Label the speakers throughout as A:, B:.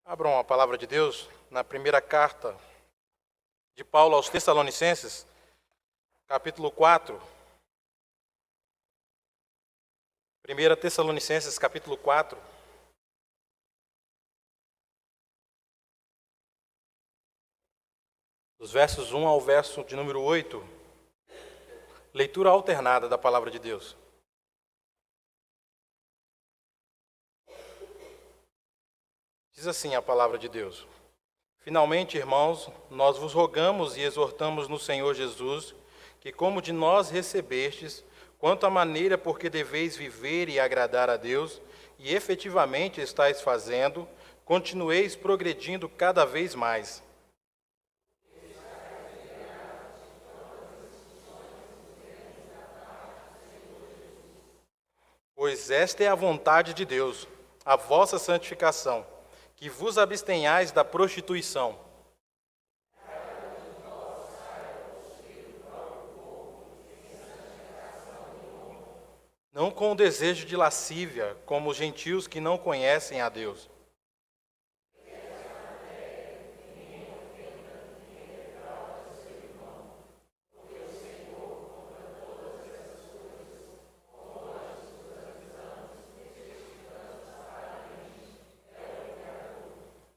A: Abram a palavra de Deus na primeira carta de Paulo aos Tessalonicenses, capítulo 4. 1 Tessalonicenses, capítulo 4. Dos versos 1 ao verso de número 8. Leitura alternada da palavra de Deus. Diz assim a palavra de Deus: Finalmente, irmãos, nós vos rogamos e exortamos no Senhor Jesus, que como de nós recebestes, quanto à maneira por que deveis viver e agradar a Deus, e efetivamente estáis fazendo, continueis progredindo cada vez mais. Pois esta é a vontade de Deus, a vossa santificação, que vos abstenhais da prostituição. Não com o desejo de lascívia, como os gentios que não conhecem a Deus.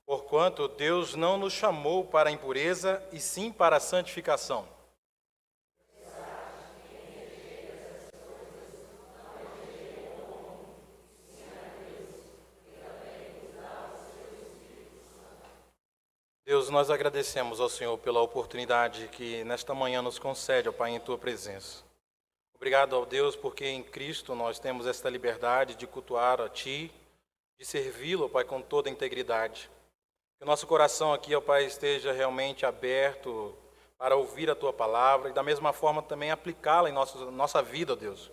A: Porquanto Deus não nos chamou para a impureza, e sim para a santificação. Deus, nós agradecemos ao Senhor pela oportunidade que nesta manhã nos concede, ó Pai, em Tua presença. Obrigado ao Deus, porque em Cristo nós temos esta liberdade de cultuar a Ti, de servi-lo, ó Pai, com toda a integridade. Que o nosso coração aqui, ó Pai, esteja realmente aberto para ouvir a Tua palavra e da mesma forma também aplicá-la em nossa vida, ó Deus.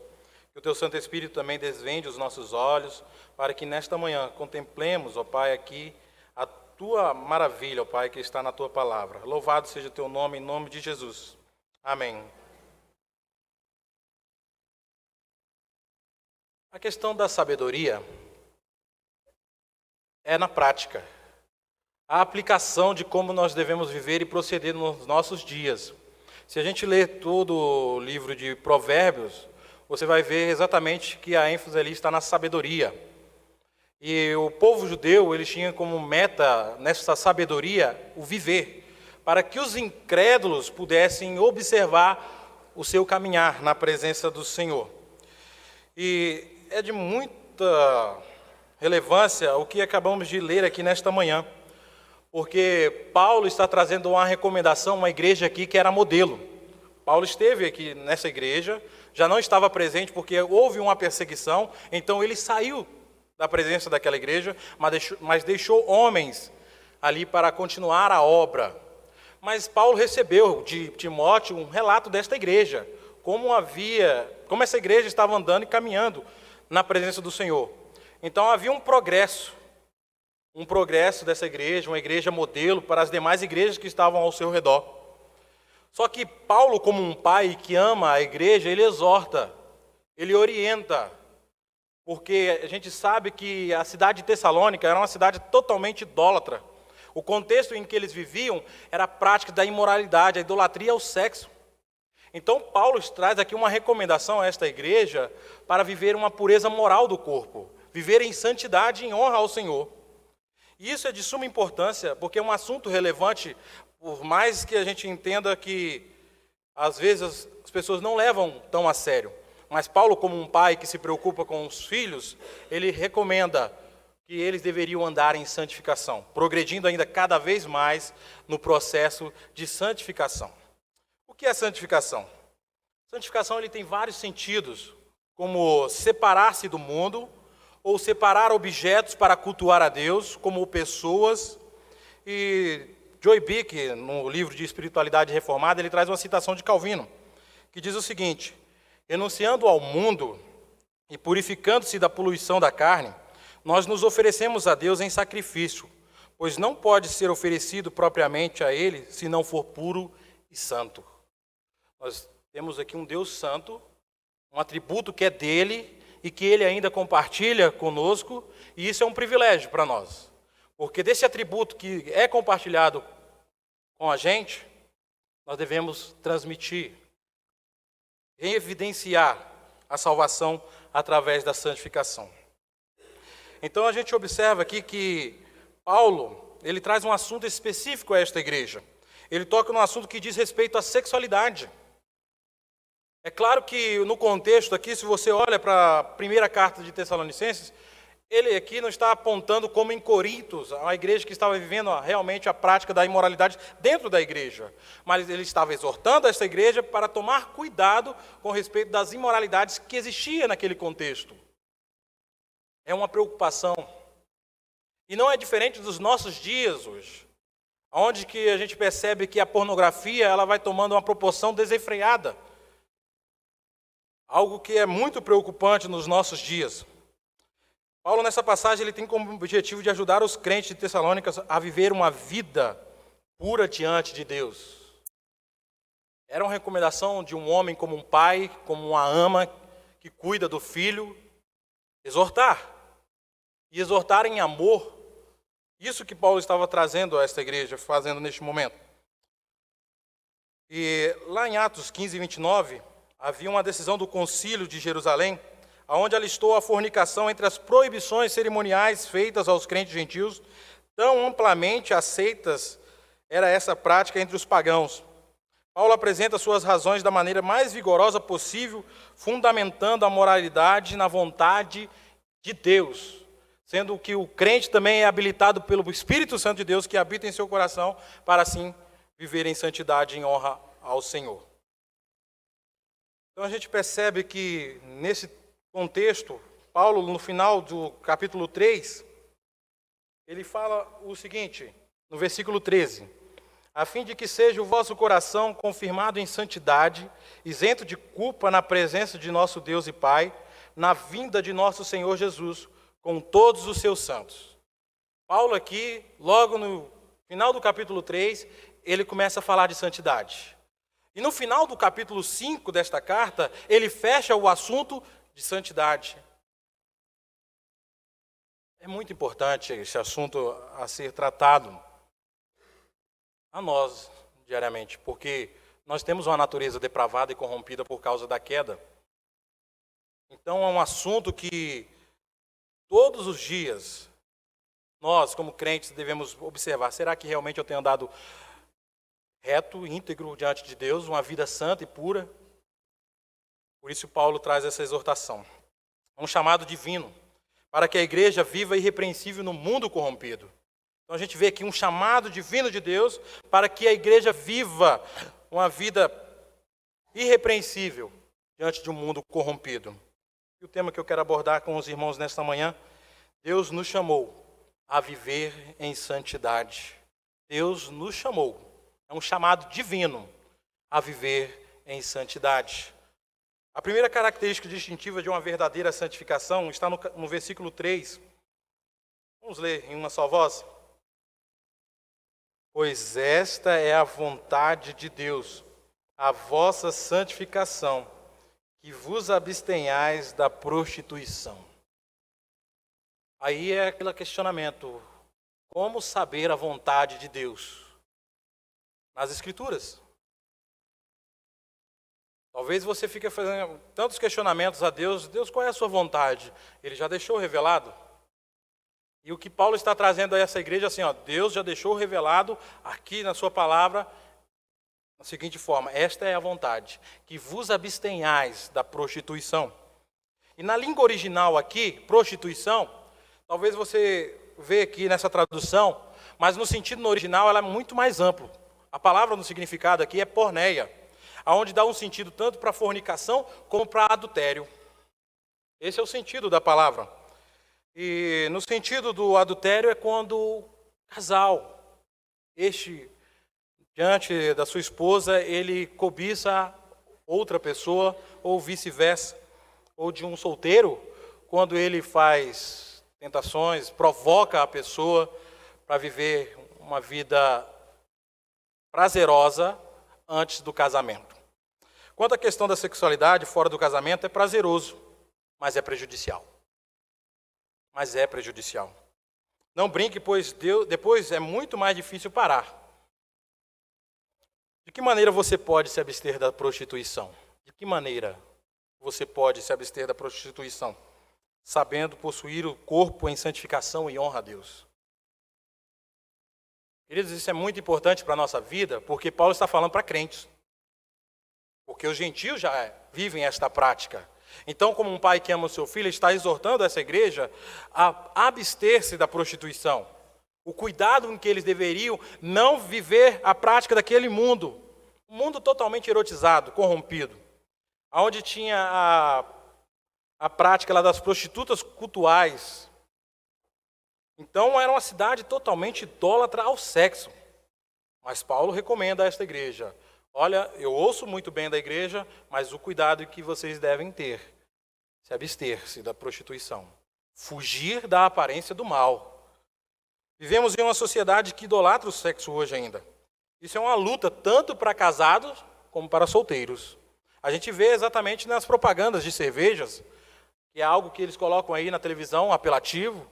A: Que o Teu Santo Espírito também desvende os nossos olhos para que nesta manhã contemplemos, ó Pai, aqui a Tua maravilha, ó Pai, que está na Tua palavra. Louvado seja o Teu nome, em nome de Jesus. Amém. A questão da sabedoria é na prática. A aplicação de como nós devemos viver e proceder nos nossos dias. Se a gente ler todo o livro de Provérbios, você vai ver exatamente que a ênfase ali está na sabedoria. E o povo judeu, ele tinha como meta, nessa sabedoria, o viver, para que os incrédulos pudessem observar o seu caminhar na presença do Senhor. E é de muita relevância o que acabamos de ler aqui nesta manhã, porque Paulo está trazendo uma recomendação, uma igreja aqui que era modelo. Paulo esteve aqui nessa igreja, já não estava presente porque houve uma perseguição, então ele saiu da presença daquela igreja, mas deixou homens ali para continuar a obra. Mas Paulo recebeu de Timóteo um relato desta igreja, como essa igreja estava andando e caminhando na presença do Senhor. Então havia um progresso dessa igreja, uma igreja modelo para as demais igrejas que estavam ao seu redor. Só que Paulo, como um pai que ama a igreja, ele exorta, ele orienta, porque a gente sabe que a cidade de Tessalônica era uma cidade totalmente idólatra. O contexto em que eles viviam era a prática da imoralidade, a idolatria ao sexo. Então Paulo traz aqui uma recomendação a esta igreja para viver uma pureza moral do corpo, viver em santidade e em honra ao Senhor. E isso é de suma importância, porque é um assunto relevante, por mais que a gente entenda que, às vezes, as pessoas não levam tão a sério. Mas Paulo, como um pai que se preocupa com os filhos, ele recomenda que eles deveriam andar em santificação, progredindo ainda cada vez mais no processo de santificação. O que é santificação? Santificação ele tem vários sentidos, como separar-se do mundo, ou separar objetos para cultuar a Deus, como pessoas. E Joy Bick, no livro de Espiritualidade Reformada, ele traz uma citação de Calvino, que diz o seguinte: renunciando ao mundo e purificando-se da poluição da carne, nós nos oferecemos a Deus em sacrifício, pois não pode ser oferecido propriamente a Ele se não for puro e santo. Nós temos aqui um Deus santo, um atributo que é dele, e que Ele ainda compartilha conosco, e isso é um privilégio para nós. Porque desse atributo que é compartilhado com a gente, nós devemos transmitir, evidenciar a salvação através da santificação. Então a gente observa aqui que Paulo, ele traz um assunto específico a esta igreja. Ele toca num assunto que diz respeito à sexualidade. É claro que no contexto aqui, se você olha para a primeira carta de Tessalonicenses, ele aqui não está apontando como em Corintos, a igreja que estava vivendo realmente a prática da imoralidade dentro da igreja. Mas ele estava exortando esta igreja para tomar cuidado com respeito das imoralidades que existiam naquele contexto. É uma preocupação. E não é diferente dos nossos dias hoje, onde que a gente percebe que a pornografia ela vai tomando uma proporção desenfreada. Algo que é muito preocupante nos nossos dias. Paulo, nessa passagem, ele tem como objetivo de ajudar os crentes de Tessalônica a viver uma vida pura diante de Deus. Era uma recomendação de um homem como um pai, como uma ama que cuida do filho, exortar. E exortar em amor. Isso que Paulo estava trazendo a esta igreja, fazendo neste momento. E lá em Atos 15, 29, havia uma decisão do concílio de Jerusalém, onde alistou a fornicação entre as proibições cerimoniais feitas aos crentes gentios, tão amplamente aceitas era essa prática entre os pagãos. Paulo apresenta suas razões da maneira mais vigorosa possível, fundamentando a moralidade na vontade de Deus, sendo que o crente também é habilitado pelo Espírito Santo de Deus que habita em seu coração, para assim viver em santidade e em honra ao Senhor. Então a gente percebe que nesse contexto, Paulo, no final do capítulo 3, ele fala o seguinte, no versículo 13: a fim de que seja o vosso coração confirmado em santidade, isento de culpa na presença de nosso Deus e Pai, na vinda de nosso Senhor Jesus, com todos os seus santos. Paulo aqui, logo no final do capítulo 3, ele começa a falar de santidade. E no final do capítulo 5 desta carta, ele fecha o assunto de santidade. É muito importante esse assunto a ser tratado a nós diariamente, porque nós temos uma natureza depravada e corrompida por causa da queda. Então é um assunto que todos os dias nós, como crentes, devemos observar. Será que realmente eu tenho andado reto, íntegro diante de Deus, uma vida santa e pura? Por isso Paulo traz essa exortação. É um chamado divino para que a igreja viva irrepreensível no mundo corrompido. Então a gente vê aqui um chamado divino de Deus para que a igreja viva uma vida irrepreensível diante de um mundo corrompido. E o tema que eu quero abordar com os irmãos nesta manhã: Deus nos chamou a viver em santidade. Deus nos chamou, é um chamado divino, a viver em santidade. A primeira característica distintiva de uma verdadeira santificação está no versículo 3. Vamos ler em uma só voz? Pois esta é a vontade de Deus, a vossa santificação, que vos abstenhais da prostituição. Aí é aquele questionamento: como saber a vontade de Deus? Nas Escrituras. Talvez você fique fazendo tantos questionamentos a Deus. Deus, qual é a sua vontade? Ele já deixou revelado. E o que Paulo está trazendo a essa igreja, assim, Deus já deixou revelado aqui na sua palavra, da seguinte forma: esta é a vontade, que vos abstenhais da prostituição. E na língua original aqui, prostituição, talvez você vê aqui nessa tradução, mas no sentido no original ela é muito mais amplo. A palavra no significado aqui é porneia, aonde dá um sentido tanto para fornicação como para adultério. Esse é o sentido da palavra. E no sentido do adultério é quando o casal, diante da sua esposa, ele cobiça outra pessoa, ou vice-versa, ou de um solteiro, quando ele faz tentações, provoca a pessoa para viver uma vida prazerosa antes do casamento. Quanto à questão da sexualidade fora do casamento, é prazeroso, mas é prejudicial. Não brinque, pois depois é muito mais difícil parar. De que maneira você pode se abster da prostituição? De que maneira você pode se abster da prostituição? Sabendo possuir o corpo em santificação e honra a Deus. Queridos, isso é muito importante para a nossa vida, porque Paulo está falando para crentes. Porque os gentios já vivem esta prática. Então, como um pai que ama o seu filho, ele está exortando essa igreja a abster-se da prostituição. O cuidado em que eles deveriam não viver a prática daquele mundo. Um mundo totalmente erotizado, corrompido. Onde tinha a prática lá das prostitutas cultuais. Então, era uma cidade totalmente idólatra ao sexo. Mas Paulo recomenda a esta igreja: olha, eu ouço muito bem da igreja, mas o cuidado que vocês devem ter, se abster-se da prostituição, fugir da aparência do mal. Vivemos em uma sociedade que idolatra o sexo hoje ainda. Isso é uma luta tanto para casados como para solteiros. A gente vê exatamente nas propagandas de cervejas, que é algo que eles colocam aí na televisão, apelativo,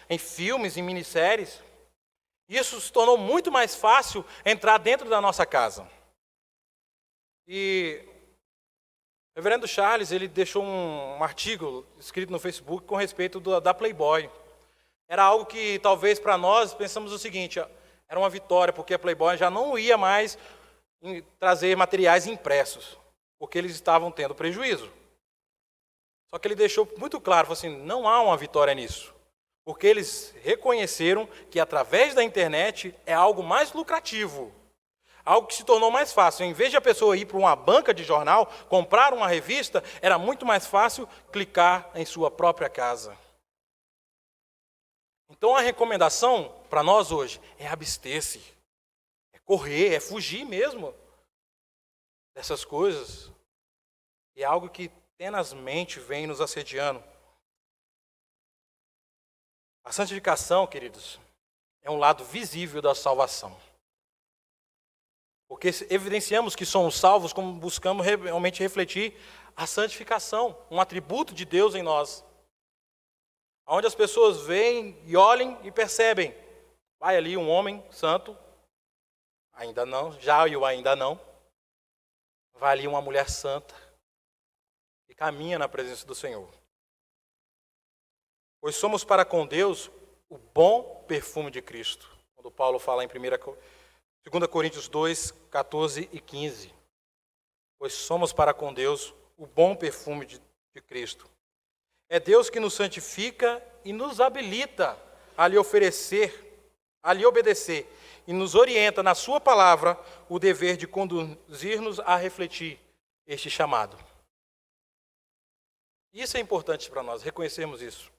A: em filmes, em minisséries. Isso se tornou muito mais fácil entrar dentro da nossa casa. E o reverendo Charles, ele deixou um artigo escrito no Facebook com respeito da Playboy. Era algo que talvez para nós pensamos o seguinte: era uma vitória, porque a Playboy já não ia mais trazer materiais impressos, porque eles estavam tendo prejuízo. Só que ele deixou muito claro, falou assim: não há uma vitória nisso. Porque eles reconheceram que através da internet é algo mais lucrativo. Algo que se tornou mais fácil. Em vez de a pessoa ir para uma banca de jornal, comprar uma revista, era muito mais fácil clicar em sua própria casa. Então a recomendação para nós hoje é abster-se. É correr, é fugir mesmo dessas coisas. E é algo que tenazmente vem nos assediando. A santificação, queridos, é um lado visível da salvação. Porque evidenciamos que somos salvos como buscamos realmente refletir a santificação, um atributo de Deus em nós. Onde as pessoas veem e olhem e percebem: vai ali um homem santo, ainda não, já e o ainda não. Vai ali uma mulher santa e caminha na presença do Senhor. Pois somos para com Deus o bom perfume de Cristo. Quando Paulo fala em 2 Coríntios 2, 14 e 15. Pois somos para com Deus o bom perfume de Cristo. É Deus que nos santifica e nos habilita a lhe oferecer, a lhe obedecer, e nos orienta na sua palavra o dever de conduzir-nos a refletir este chamado. Isso é importante para nós, reconhecermos isso.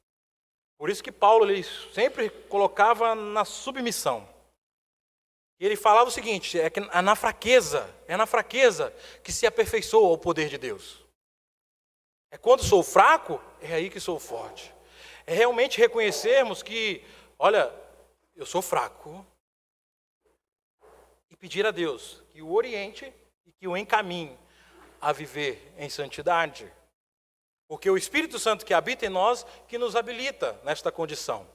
A: Por isso que Paulo ele sempre colocava na submissão. E ele falava o seguinte: é na fraqueza que se aperfeiçoa o poder de Deus. É quando sou fraco, é aí que sou forte. É realmente reconhecermos que, olha, eu sou fraco. E pedir a Deus que o oriente e que o encaminhe a viver em santidade. Porque o Espírito Santo que habita em nós, que nos habilita nesta condição.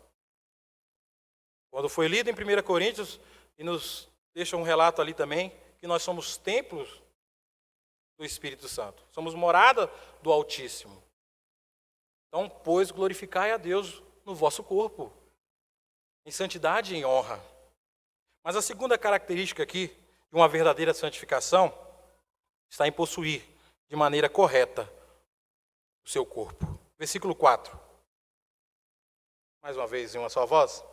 A: Quando foi lido em 1 Coríntios, e nos deixa um relato ali também, que nós somos templos do Espírito Santo. Somos morada do Altíssimo. Então, pois, glorificai a Deus no vosso corpo, em santidade e em honra. Mas a segunda característica aqui, de uma verdadeira santificação, está em possuir de maneira correta o seu corpo. Versículo 4. Mais uma vez, em uma só voz.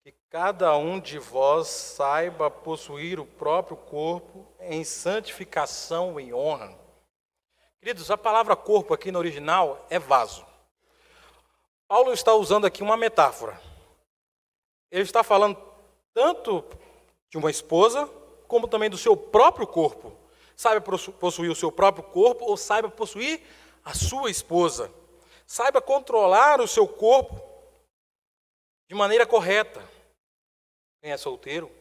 A: Que cada um de vós saiba possuir o próprio corpo em santificação e honra. Queridos, a palavra corpo aqui no original é vaso. Paulo está usando aqui uma metáfora. Ele está falando tanto de uma esposa, como também do seu próprio corpo. Saiba possuir o seu próprio corpo, ou saiba possuir a sua esposa. Saiba controlar o seu corpo de maneira correta. Quem é solteiro,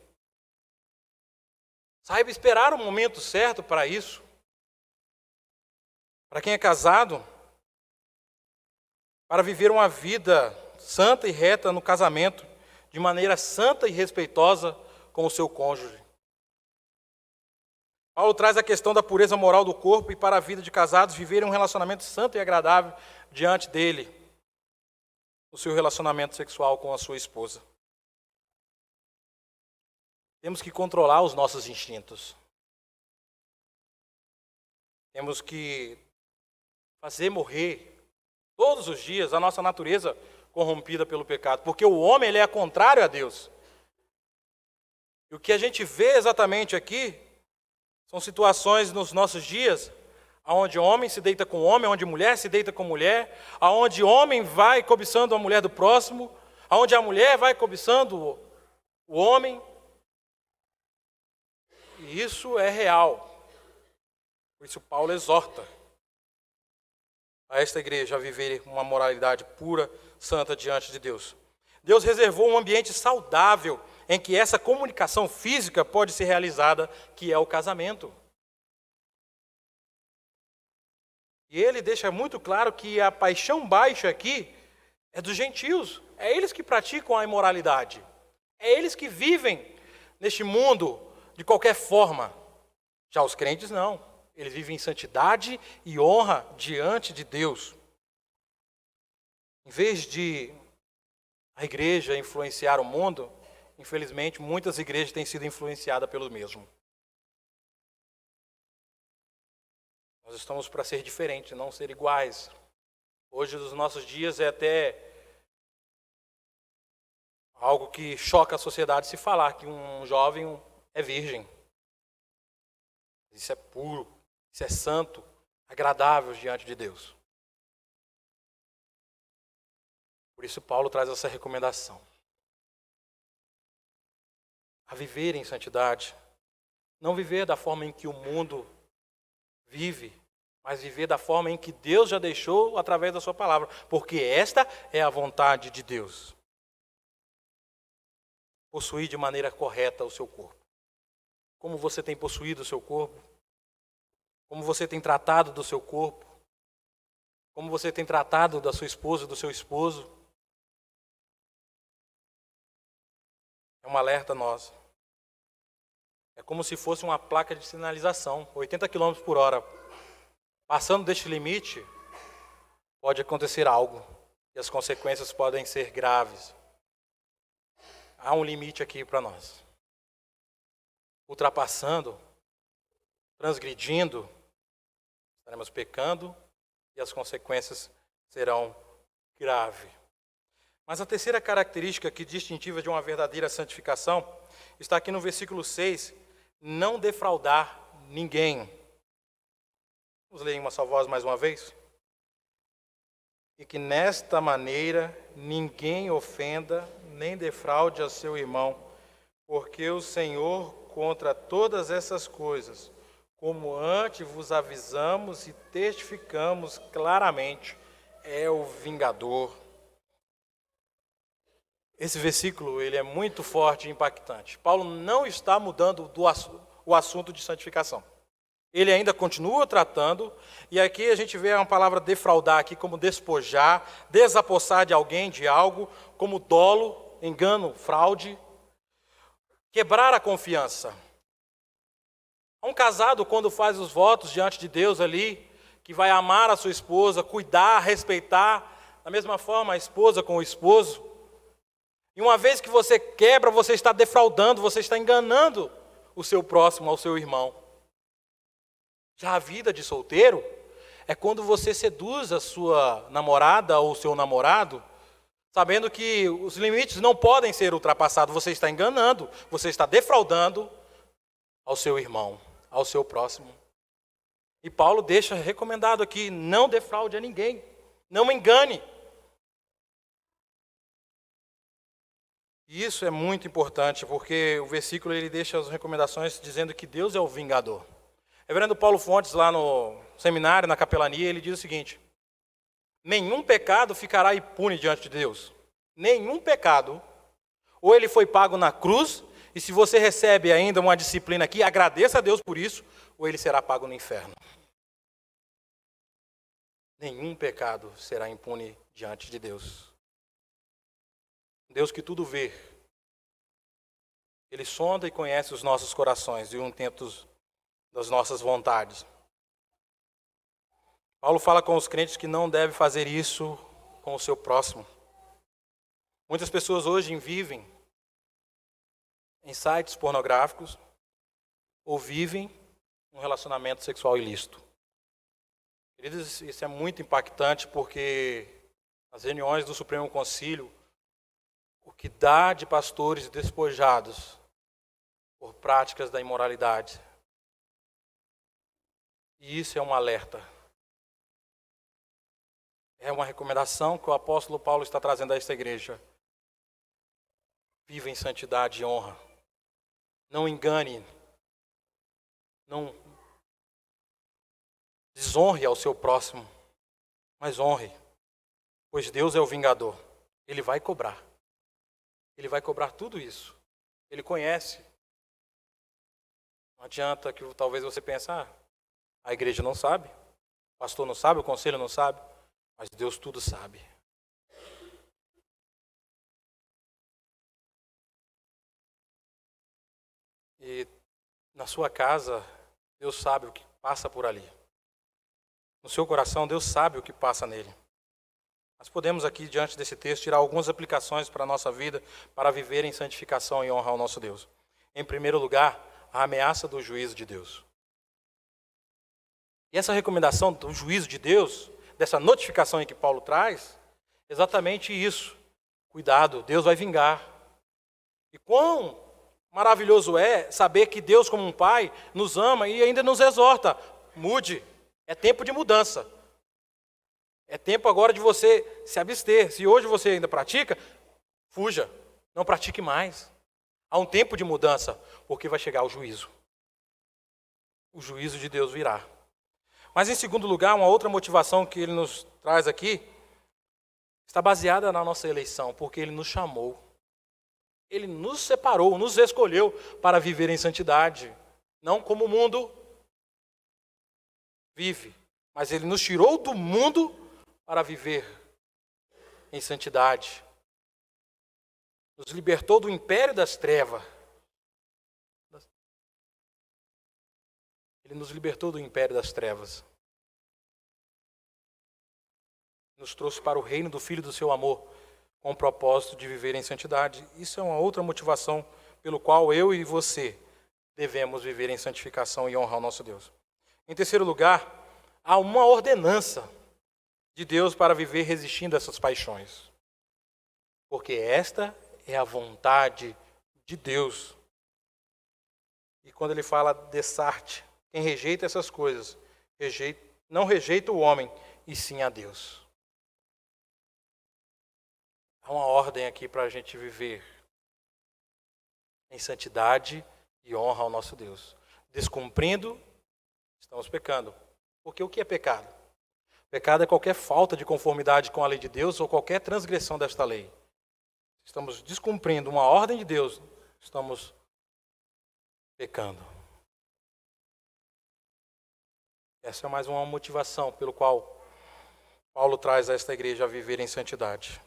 A: saiba esperar o momento certo para isso. Para quem é casado, para viver uma vida santa e reta no casamento, de maneira santa e respeitosa com o seu cônjuge. Paulo traz a questão da pureza moral do corpo e para a vida de casados viverem um relacionamento santo e agradável diante dele, o seu relacionamento sexual com a sua esposa. Temos que controlar os nossos instintos. Temos que fazer morrer todos os dias a nossa natureza corrompida pelo pecado, porque o homem ele é contrário a Deus. E o que a gente vê exatamente aqui são situações nos nossos dias onde homem se deita com homem, onde mulher se deita com mulher, onde homem vai cobiçando a mulher do próximo, onde a mulher vai cobiçando o homem. E isso é real. Por isso Paulo exorta a esta igreja a viver uma moralidade pura, santa diante de Deus. Deus reservou um ambiente saudável em que essa comunicação física pode ser realizada, que é o casamento. E ele deixa muito claro que a paixão baixa aqui é dos gentios. É eles que praticam a imoralidade. É eles que vivem neste mundo de qualquer forma. Já os crentes não. Eles vivem em santidade e honra diante de Deus. Em vez de a igreja influenciar o mundo, infelizmente, muitas igrejas têm sido influenciadas pelo mesmo. Nós estamos para ser diferentes, não ser iguais. Hoje, nos nossos dias, é até algo que choca a sociedade se falar que um jovem é virgem. Isso é puro, isso é santo, agradável diante de Deus. Por isso, Paulo traz essa recomendação. A viver em santidade. Não viver da forma em que o mundo vive, mas viver da forma em que Deus já deixou através da sua palavra, porque esta é a vontade de Deus. Possuir de maneira correta o seu corpo. Como você tem possuído o seu corpo? Como você tem tratado do seu corpo? Como você tem tratado da sua esposa e do seu esposo? É um alerta nosso. É como se fosse uma placa de sinalização, 80 km por hora. Passando deste limite, pode acontecer algo e as consequências podem ser graves. Há um limite aqui para nós. Ultrapassando, transgredindo, estaremos pecando e as consequências serão graves. Mas a terceira característica aqui distintiva de uma verdadeira santificação está aqui no versículo 6, não defraudar ninguém. Vamos ler em uma só voz mais uma vez? E que nesta maneira ninguém ofenda nem defraude a seu irmão, porque o Senhor contra todas essas coisas, como antes vos avisamos e testificamos claramente, é o vingador. Esse versículo ele é muito forte e impactante. Paulo não está mudando o assunto de santificação. Ele ainda continua tratando, e aqui a gente vê uma palavra defraudar aqui como despojar, desapossar de alguém, de algo, como dolo, engano, fraude, quebrar a confiança. Um casado, quando faz os votos diante de Deus ali, que vai amar a sua esposa, cuidar, respeitar, da mesma forma a esposa com o esposo, e uma vez que você quebra, você está defraudando, você está enganando o seu próximo, ao seu irmão. Já a vida de solteiro é quando você seduz a sua namorada ou o seu namorado, sabendo que os limites não podem ser ultrapassados. Você está enganando, você está defraudando ao seu irmão, ao seu próximo. E Paulo deixa recomendado aqui, não defraude a ninguém, não engane. E isso é muito importante, porque o versículo ele deixa as recomendações dizendo que Deus é o vingador. Reverendo Paulo Fontes, lá no seminário, na capelania, ele diz o seguinte: nenhum pecado ficará impune diante de Deus. Nenhum pecado. Ou ele foi pago na cruz, e se você recebe ainda uma disciplina aqui, agradeça a Deus por isso, ou ele será pago no inferno. Nenhum pecado será impune diante de Deus. Deus que tudo vê. Ele sonda e conhece os nossos corações e o intento das nossas vontades. Paulo fala com os crentes que não deve fazer isso com o seu próximo. Muitas pessoas hoje vivem em sites pornográficos ou vivem um relacionamento sexual ilícito. Queridos, isso é muito impactante porque nas reuniões do Supremo Concílio, o que dá de pastores despojados por práticas da imoralidade. E isso é um alerta. É uma recomendação que o apóstolo Paulo está trazendo a esta igreja. Viva em santidade e honra. Não engane. Não desonre ao seu próximo, mas honre. Pois Deus é o vingador. Ele vai cobrar. Ele vai cobrar tudo isso. Ele conhece. Não adianta que talvez você pense, a igreja não sabe, o pastor não sabe, o conselho não sabe, mas Deus tudo sabe. E na sua casa, Deus sabe o que passa por ali. No seu coração, Deus sabe o que passa nele. Nós podemos aqui, diante desse texto, tirar algumas aplicações para a nossa vida, para viver em santificação e honra ao nosso Deus. Em primeiro lugar, a ameaça do juízo de Deus. E essa recomendação do juízo de Deus, dessa notificação em que Paulo traz, exatamente isso. Cuidado, Deus vai vingar. E quão maravilhoso é saber que Deus, como um pai, nos ama e ainda nos exorta. Mude, é tempo de mudança. É tempo agora de você se abster. Se hoje você ainda pratica, fuja, não pratique mais. Há um tempo de mudança, porque vai chegar o juízo. O juízo de Deus virá. Mas em segundo lugar, uma outra motivação que ele nos traz aqui, está baseada na nossa eleição, porque ele nos chamou. Ele nos separou, nos escolheu para viver em santidade. Não como o mundo vive, mas ele nos tirou do mundo para viver em santidade. Nos libertou do império das trevas. Ele nos libertou do império das trevas. Nos trouxe para o reino do Filho do seu amor, com o propósito de viver em santidade. Isso é uma outra motivação pelo qual eu e você devemos viver em santificação e honrar o nosso Deus. Em terceiro lugar, há uma ordenança de Deus para viver resistindo a essas paixões. Porque esta é a vontade de Deus. E quando ele fala dessarte, quem rejeita essas coisas, não rejeita o homem, e sim a Deus. Há uma ordem aqui para a gente viver em santidade e honra ao nosso Deus. Descumprindo, estamos pecando. Porque o que é pecado? Pecado é qualquer falta de conformidade com a lei de Deus ou qualquer transgressão desta lei. Estamos descumprindo uma ordem de Deus, estamos pecando. Essa é mais uma motivação pelo qual Paulo traz a esta igreja a viver em santidade.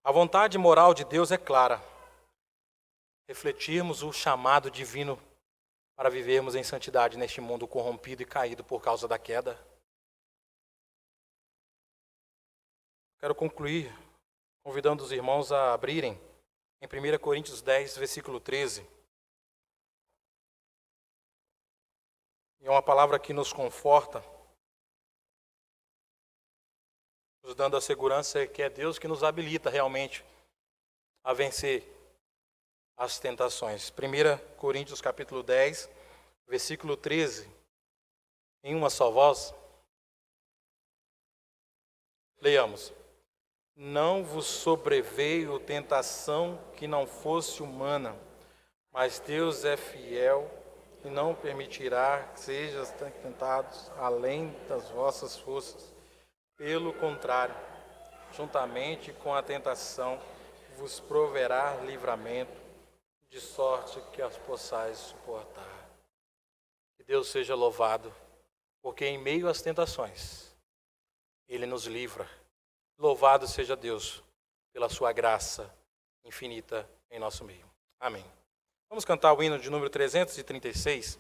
A: A vontade moral de Deus é clara. Refletirmos o chamado divino para vivermos em santidade neste mundo corrompido e caído por causa da queda. Quero concluir convidando os irmãos a abrirem em 1 Coríntios 10, versículo 13. É uma palavra que nos conforta, nos dando a segurança que é Deus que nos habilita realmente a vencer as tentações. 1 Coríntios capítulo 10, versículo 13. Em uma só voz. Leiamos. Não vos sobreveio tentação que não fosse humana, mas Deus é fiel e não permitirá que sejam tentados além das vossas forças. Pelo contrário, juntamente com a tentação, vos proverá livramento, de sorte que as possais suportar. Que Deus seja louvado, porque em meio às tentações, Ele nos livra. Louvado seja Deus, pela sua graça infinita em nosso meio. Amém. Vamos cantar o hino de número 336.